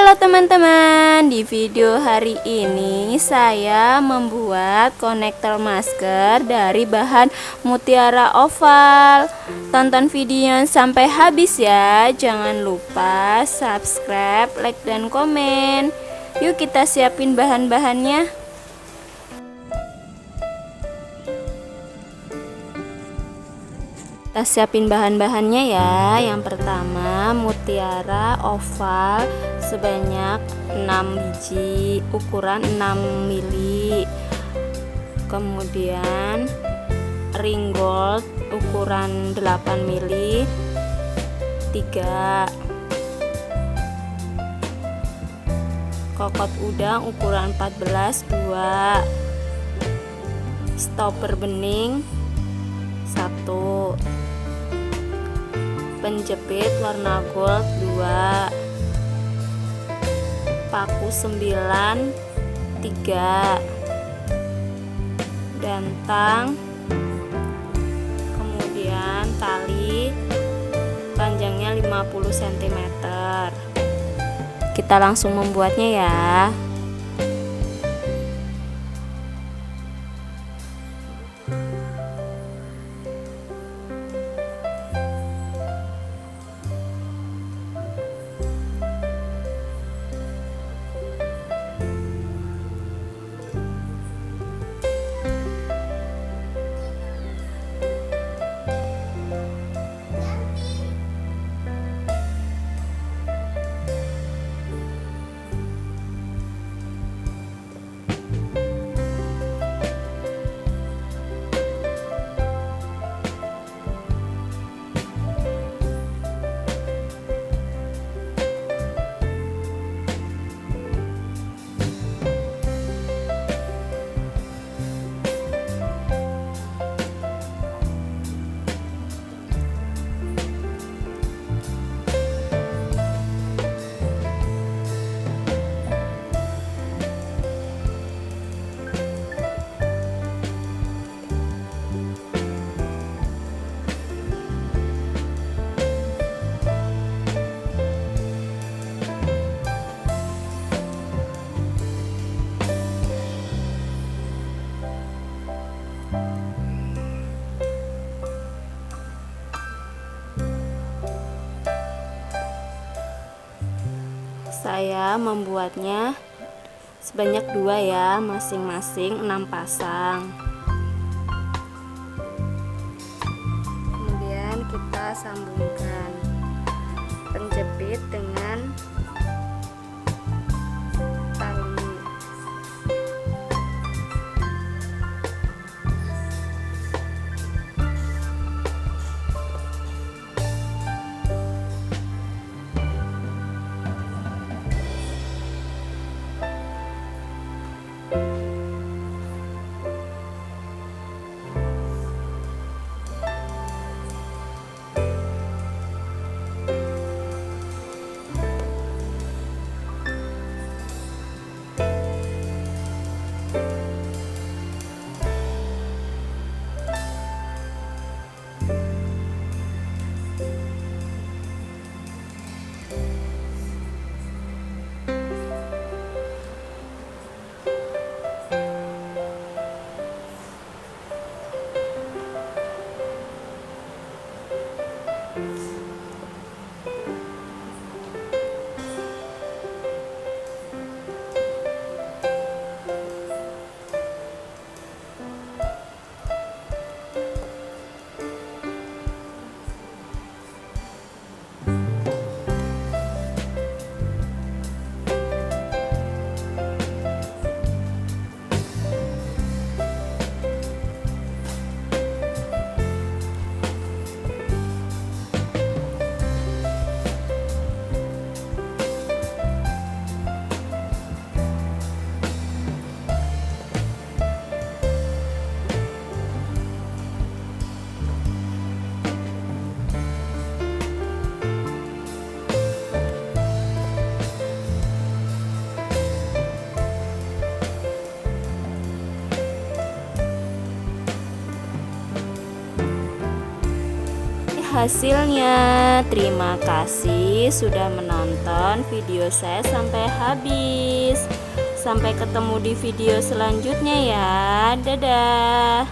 Halo teman-teman, di video hari ini saya membuat konektor masker dari bahan mutiara oval. Tonton videonya sampai habis ya. Jangan lupa subscribe, like, dan komen. Yuk kita siapin bahan-bahannya. Kita siapin bahan-bahannya ya. Yang pertama mutiara oval sebanyak 6 biji ukuran 6 mili. Kemudian ring gold ukuran 8 mili 3, kokot udang ukuran 14 2, stopper bening 1, penjepit warna gold 2, paku 9 3, dantang, kemudian tali panjangnya 50 cm. Kita langsung membuatnya ya. Saya membuatnya sebanyak 2 ya, masing-masing 6 pasang. Kemudian kita sambungkan penjepit dengan tali. hasilnya. Terima kasih sudah menonton video saya sampai habis. Sampai ketemu di video selanjutnya ya. Dadah.